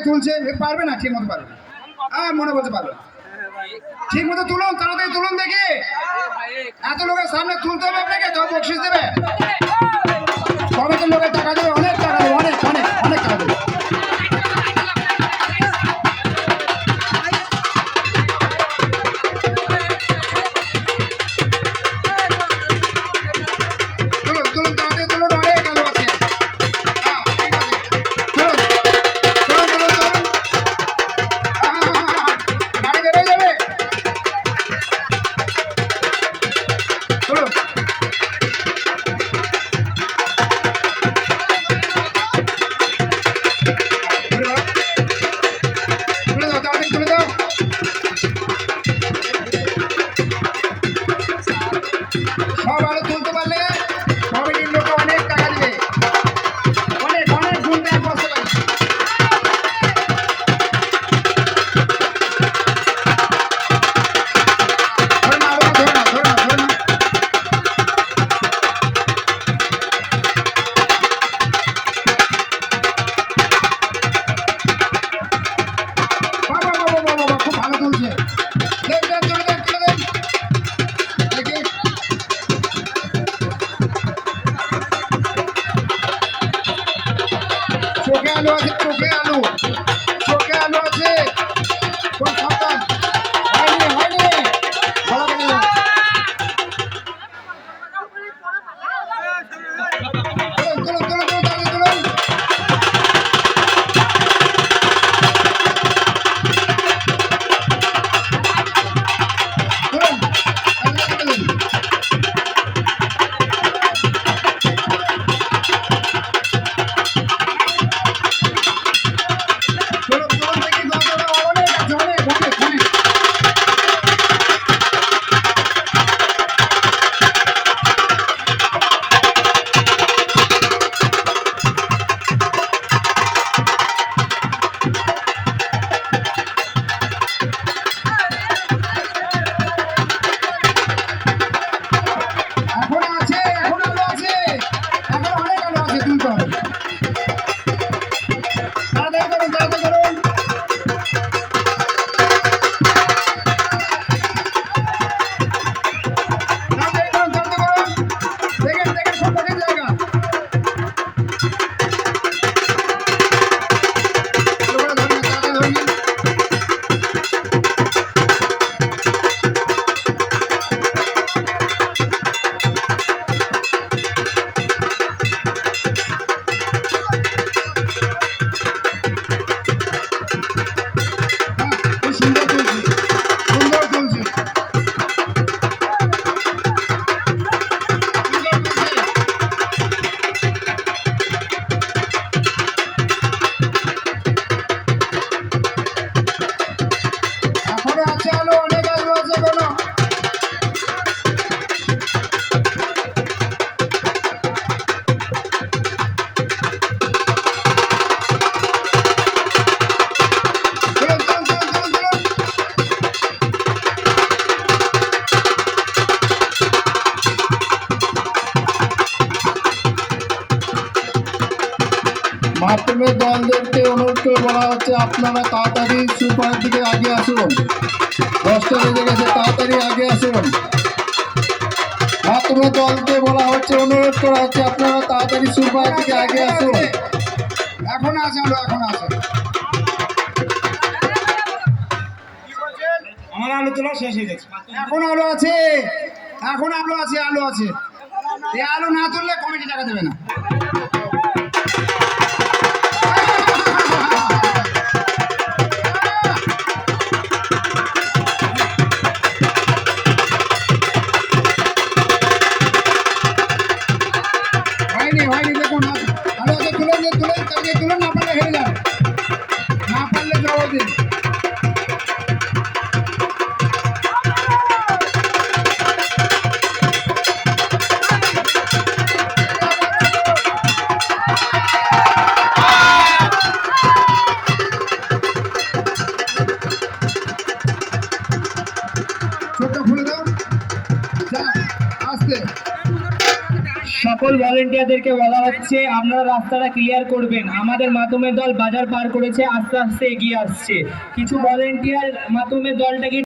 তুলছে, পারবে না, ঠিক মতো পারবে না। মনে বলতে পারবে না, ঠিক মতো তুলুন, তাড়াতাড়ি তুলুন দেখি। এত লোকের সামনে তুলতে হবে আপনাকে, তো বকশিস দেবে, কমিটির লোকের টাকা দেবে, অনেক টাকা দেবে, অনেক অনেক অনেক টাকা দেবে। মাধ্যমিক দলদেরকে অনুরোধ করে বলা হচ্ছে আপনারা তাড়াতাড়ি সুপারের দিকে আগে আসুন, 10টা বেজে গেছে, তাড়াতাড়ি আগে আসুন। মাধ্যমিক দলকে বলা হচ্ছে, অনুরোধ করা হচ্ছে আপনারা তাড়াতাড়ি সুপারের দিকে আগে আসুন। এখন আছে আলো, এখন আছে, আমার আলু তোলা শেষ হয়ে গেছে, এখন আলো আছে, এখন আলো আছে, আলো আছে। এই আলো না তুললে কমিটি টাকা দেবে না। হয়নি হয়নি, দেখুন আলো আছে, তুলে তুলে তাকে তুলে, না পারলে হেরে যান, না পারলে জবাব দিন। সকল ভলেন্টিয়ারদেরকে বলা হচ্ছে আপনারা রাস্তাটা ক্লিয়ার করবেন। আমাদের মাধ্যমের দল বাজার পার করেছে, আস্তে আস্তে এগিয়ে আসছে। কিছু ভলেন্টিয়ার মাধ্যমের দলটাকে